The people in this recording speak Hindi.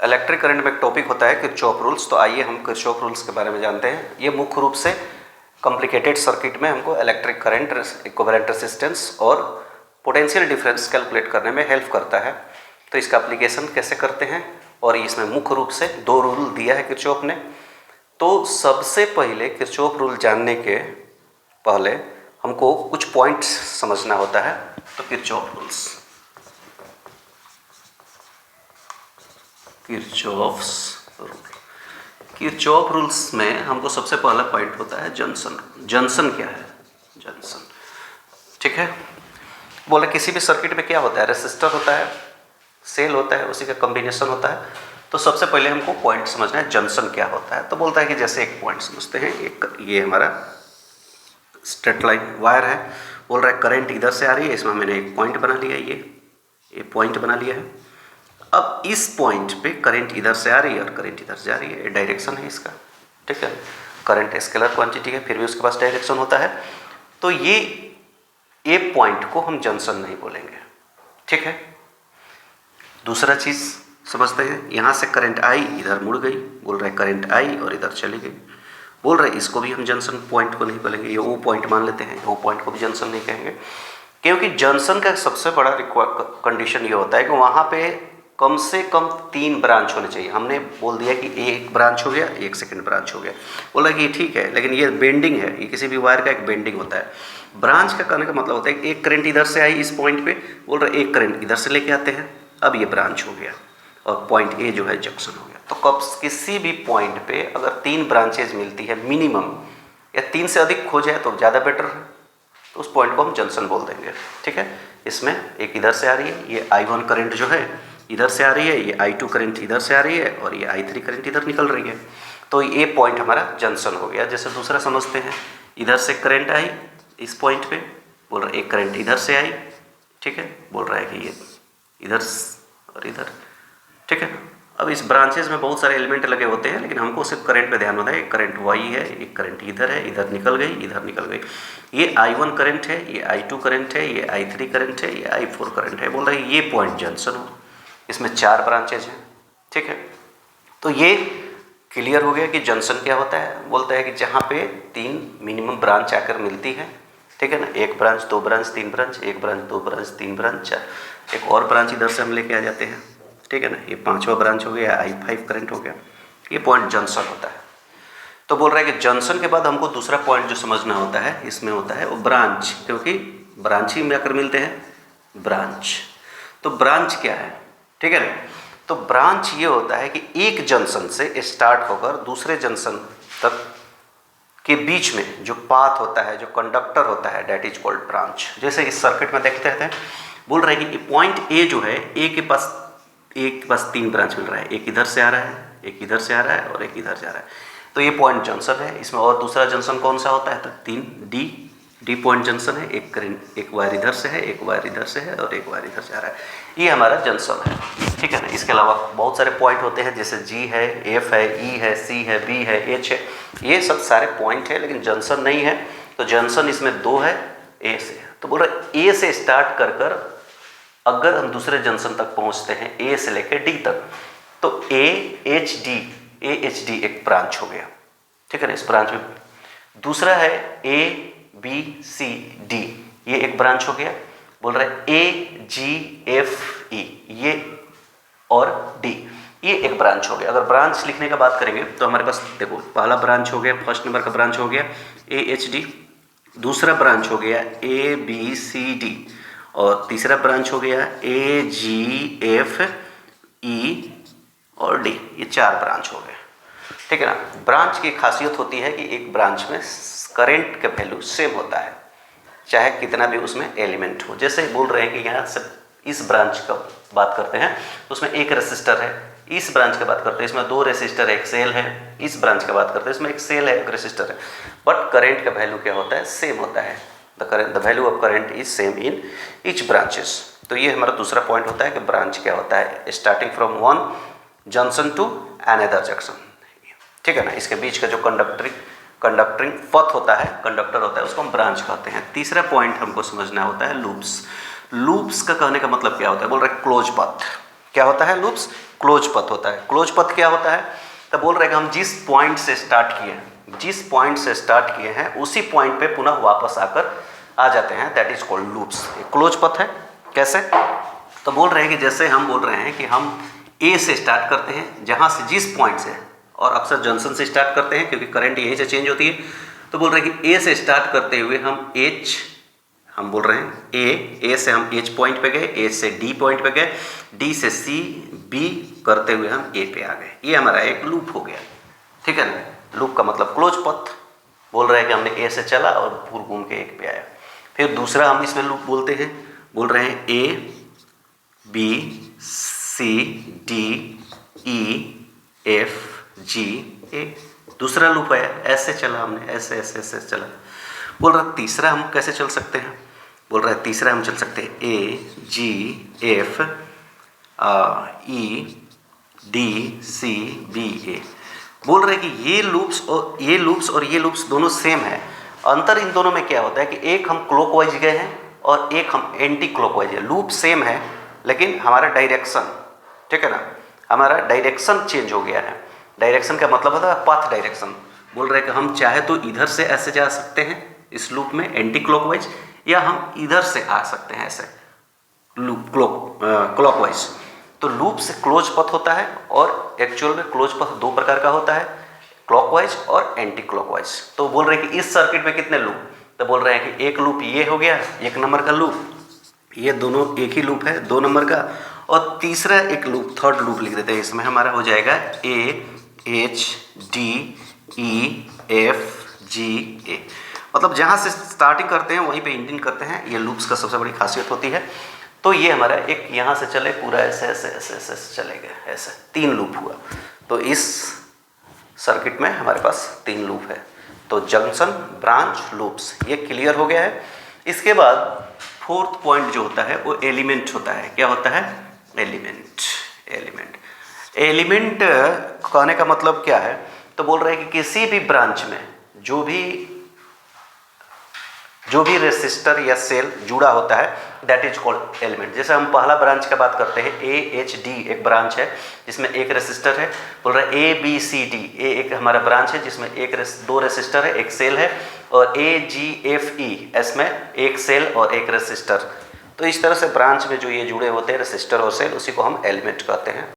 इलेक्ट्रिक करंट में एक टॉपिक होता है किरचॉफ रूल्स। तो आइए हम किरचॉफ रूल्स के बारे में जानते हैं। ये मुख्य रूप से कॉम्प्लिकेटेड सर्किट में हमको इलेक्ट्रिक करंट, इक्विवेलेंट रेजिस्टेंस और पोटेंशियल डिफरेंस कैलकुलेट करने में हेल्प करता है। तो इसका एप्लीकेशन कैसे करते हैं, और इसमें मुख्य रूप से दो रूल दिया है किरचॉफ ने। तो सबसे पहले किरचॉफ रूल जानने के पहले हमको कुछ पॉइंट्स समझना होता है। तो किरचॉफ रूल्स, किरचॉफ रूल्स में हमको सबसे पहला पॉइंट होता है जंक्शन। जंक्शन क्या है? जंक्शन, ठीक है। बोले किसी भी सर्किट में क्या होता है, रेसिस्टर होता है, सेल होता है, उसी का कॉम्बिनेशन होता है। तो सबसे पहले हमको पॉइंट समझना है जंक्शन क्या होता है। तो बोलता है कि जैसे एक पॉइंट समझते हैं, एक ये हमारा स्ट्रेट लाइन वायर है, बोल रहा है करंट इधर से आ रही है, इसमें मैंने एक पॉइंट बना लिया, ये पॉइंट बना लिया है। अब इस पॉइंट पे करंट इधर से आ रही है और करंट इधर से आ रही है, ये डायरेक्शन है इसका, ठीक है। करंट स्केलर क्वांटिटी है, फिर भी उसके पास डायरेक्शन होता है। तो ये पॉइंट को हम जंक्शन नहीं बोलेंगे, ठीक है। दूसरा चीज समझते हैं, यहाँ से करंट आई, इधर मुड़ गई, बोल रहे करंट आई और इधर चली गई, बोल रहे इसको भी हम जंक्शन पॉइंट को नहीं बोलेंगे, ये वो पॉइंट मान लेते हैं, वो पॉइंट को भी जंक्शन नहीं कहेंगे। क्योंकि जंक्शन का सबसे बड़ा कंडीशन ये होता है कि वहाँ पे कम से कम 3 ब्रांच होने चाहिए। हमने बोल दिया कि एक ब्रांच हो गया, एक सेकंड ब्रांच हो गया, बोला कि ठीक है, लेकिन ये बेंडिंग है, ये किसी भी वायर का एक बेंडिंग होता है। ब्रांच का कहने का मतलब होता है कि एक करंट इधर से आई इस पॉइंट पे, बोल रहे एक करंट इधर से लेके आते हैं, अब ये ब्रांच हो गया और पॉइंट ए जो है जंक्शन हो गया। तो कब किसी भी पॉइंट पे अगर 3 ब्रांचेज मिलती है मिनिमम, या 3 से अधिक हो जाए तो ज़्यादा बेटर है, तो उस पॉइंट को हम जंक्शन बोल देंगे, ठीक है। इसमें एक इधर से आ रही है, ये I1 करंट जो है इधर से आ रही है, ये I2 करंट इधर से आ रही है और ये I3 करंट इधर निकल रही है। तो ये पॉइंट हमारा जंक्शन हो गया। जैसे दूसरा समझते हैं, इधर से करंट आई इस पॉइंट पे, बोल रहा है एक करंट इधर से आई, ठीक है, बोल रहा है कि ये इधर और इधर, ठीक है। अब इस ब्रांचेज में बहुत सारे एलिमेंट लगे होते हैं, लेकिन हमको सिर्फ करंट पे ध्यान होता है। एक करंट Y है, एक करंट इधर है, इधर निकल गई, इधर निकल गई। ये I1 करंट है, ये I2 करंट है, ये I3 करंट है, ये I4 करंट है, बोल रहा है ये पॉइंट जंक्शन हो। इसमें 4 ब्रांचेज हैं, ठीक है। तो ये क्लियर हो गया कि जंक्शन क्या होता है। बोलता है कि जहाँ पे 3 मिनिमम ब्रांच आकर मिलती है, ठीक है ना, 1 branch, 2 branch, 3 branch, 1 branch, 2 branch, 3 branch, 4, एक और ब्रांच इधर से हम लेके आ जाते हैं, ठीक है ना, ये 5वां ब्रांच हो गया, I5 करंट हो गया, ये पॉइंट जंक्शन होता है। तो बोल रहा है कि जंक्शन के बाद हमको दूसरा पॉइंट जो समझना होता है, इसमें होता है वो ब्रांच, क्योंकि ब्रांच ही में आकर मिलते हैं, ब्रांच। तो ब्रांच क्या है, ठीक है ना। तो ब्रांच ये होता है कि एक जंक्शन से स्टार्ट होकर दूसरे जंक्शन तक के बीच में जो पाथ होता है, जो कंडक्टर होता है, डेट इज कॉल्ड ब्रांच। जैसे इस सर्किट में देखते हैं, बोल रहे हैं कि पॉइंट ए जो है, ए के पास 3 ब्रांच मिल रहा है, एक इधर से आ रहा है, एक इधर से आ रहा है और एक इधर से आ रहा है। तो ये पॉइंट जंक्शन है। इसमें और दूसरा जंक्शन कौन सा होता है, तो 3 डी पॉइंट जंक्शन है। एक वायर इधर से है, एक वायर इधर से है और एक वायर इधर से आ रहा है, ये हमारा जंक्शन है, ठीक है ना। इसके अलावा बहुत सारे पॉइंट होते हैं, जैसे G है, F है, E है, C है, B है, H है, ये सब सारे पॉइंट है, लेकिन जंक्शन नहीं है। तो जंक्शन इसमें 2 है, A से। तो बोल रहे A से स्टार्ट कर कर अगर हम दूसरे जंक्शन तक पहुंचते हैं, A से लेकर D तक, तो AHD एक ब्रांच हो गया, ठीक है ना। इस ब्रांच में दूसरा है ABCD, ये एक ब्रांच हो गया। बोल रहा है AGFE, ये और D, ये एक ब्रांच हो गया। अगर ब्रांच लिखने का बात करेंगे तो हमारे पास देखो, पहला ब्रांच हो गया, फर्स्ट नंबर का ब्रांच हो गया AHD, दूसरा ब्रांच हो गया ABCD और तीसरा ब्रांच हो गया AGFE और D, ये 4 ब्रांच हो गए, ठीक है ना। ब्रांच की खासियत होती है कि एक ब्रांच में करंट का वैल्यू सेम होता है, चाहे कितना भी उसमें एलिमेंट हो। जैसे बोल रहे हैं कि यहाँ से इस ब्रांच का बात करते हैं, उसमें एक रेसिस्टर है। इस ब्रांच का बात करते हैं, इसमें 2 रेसिस्टर है, एक सेल है। इस ब्रांच का बात करते हैं, इसमें एक सेल है, एक रेसिस्टर है, बट करंट का वैल्यू क्या होता है, सेम होता है। The value of current is same in each branches. तो ये हमारा दूसरा पॉइंट होता है कि ब्रांच क्या होता है, starting from one junction to another junction, ठीक है ना। इसके बीच का जो कंडक्टिंग पथ होता है, कंडक्टर होता है, उसको हम ब्रांच कहते हैं। तीसरा पॉइंट हमको समझना होता है लूप्स। लूप्स का कहने का मतलब क्या होता है, बोल रहे क्लोज पाथ, क्या होता है लूप्स? क्लोज पथ होता है। क्लोज पथ क्या होता है? तो बोल रहे हैं कि हम जिस पॉइंट से स्टार्ट किए हैं उसी पॉइंट पे पुनः वापस आकर आ जाते हैं, that is called loops. Close पथ है। कैसे? तो बोल रहे हैं कि जैसे हम बोल रहे हैं कि हम ए से स्टार्ट करते हैं, जहाँ से जिस पॉइंट से, और अक्सर जंक्शन से स्टार्ट करते हैं क्योंकि करंट यहीं से चेंज होती है। तो बोल रहे हैं कि ए से स्टार्ट करते हुए हम बोल रहे हैं ए से हम एच पॉइंट पे गए, ए से डी पॉइंट पे गए, डी से सी बी करते हुए हम ए पे आ गए। ये हमारा एक लूप हो गया, ठीक है ना। लूप का मतलब क्लोज पथ। बोल रहे हैं कि हमने ए से चला और पूरा घूम के एक पे आया। फिर दूसरा हम इसमें लूप बोलते हैं, बोल रहे हैं A B C D E F G A. दूसरा लूप है, ऐसे चला हमने, ऐसे ऐसे ऐसे चला। बोल रहा तीसरा हम कैसे चल सकते हैं? बोल रहा है तीसरा हम चल सकते हैं A G F E D C B A. बोल रहे हैं कि ये लूप्स और ये लूप्स दोनों सेम है। अंतर इन दोनों में क्या होता है कि एक हम क्लॉकवाइज गए हैं और एक हम एंटी क्लॉकवाइज है। लूप सेम है लेकिन हमारा डायरेक्शन, ठीक है ना, हमारा डायरेक्शन चेंज हो गया है। डायरेक्शन का मतलब होता है पाथ डायरेक्शन। बोल रहे हैं कि हम चाहे तो इधर से ऐसे जा सकते हैं इस लूप में एंटी क्लॉकवाइज, या हम इधर से आ सकते हैं ऐसे लूप क्लॉकवाइज। तो लूप से क्लोज पथ होता है और एक्चुअल में क्लोज पथ दो प्रकार का होता है, क्लॉकवाइज और एंटी क्लॉकवाइज। तो बोल रहे हैं कि इस सर्किट में कितने लूप? तो बोल रहे हैं कि एक लूप ये हो गया, एक नंबर का लूप, ये दोनों एक ही लूप है 2 नंबर का, और तीसरा एक लूप, थर्ड लूप लिख देते हैं, इसमें हमारा हो जाएगा A H D E F G A. मतलब जहाँ से स्टार्टिंग करते हैं वहीं पे एंडिंग करते हैं। ये लूप्स का सबसे बड़ी खासियत होती है। तो ये हमारा एक यहाँ से चले पूरा ऐसे ऐसे ऐसे ऐसे चले गए, ऐसे 3 लूप हुआ। तो इस सर्किट में हमारे पास 3 लूप है। तो जंक्शन, ब्रांच, लूप्स, ये क्लियर हो गया है। इसके बाद फोर्थ पॉइंट जो होता है वो एलिमेंट होता है। क्या होता है? एलिमेंट कहने का मतलब क्या है? तो बोल रहे हैं कि किसी भी ब्रांच में जो भी रेसिस्टर या सेल जुड़ा होता है दैट इज कॉल्ड एलिमेंट। जैसे हम पहला ब्रांच का बात करते हैं, ए एच डी एक ब्रांच है जिसमें एक रेसिस्टर है। बोल रहा है ए बी सी डी, ए एक हमारा ब्रांच है जिसमें 2 रेसिस्टर है, एक सेल है, और ए जी एफ ई इसमें एक सेल और एक रेसिस्टर। तो इस तरह से ब्रांच में जो ये जुड़े होते हैं रेसिस्टर और सेल, उसी को हम एलिमेंट कहते हैं।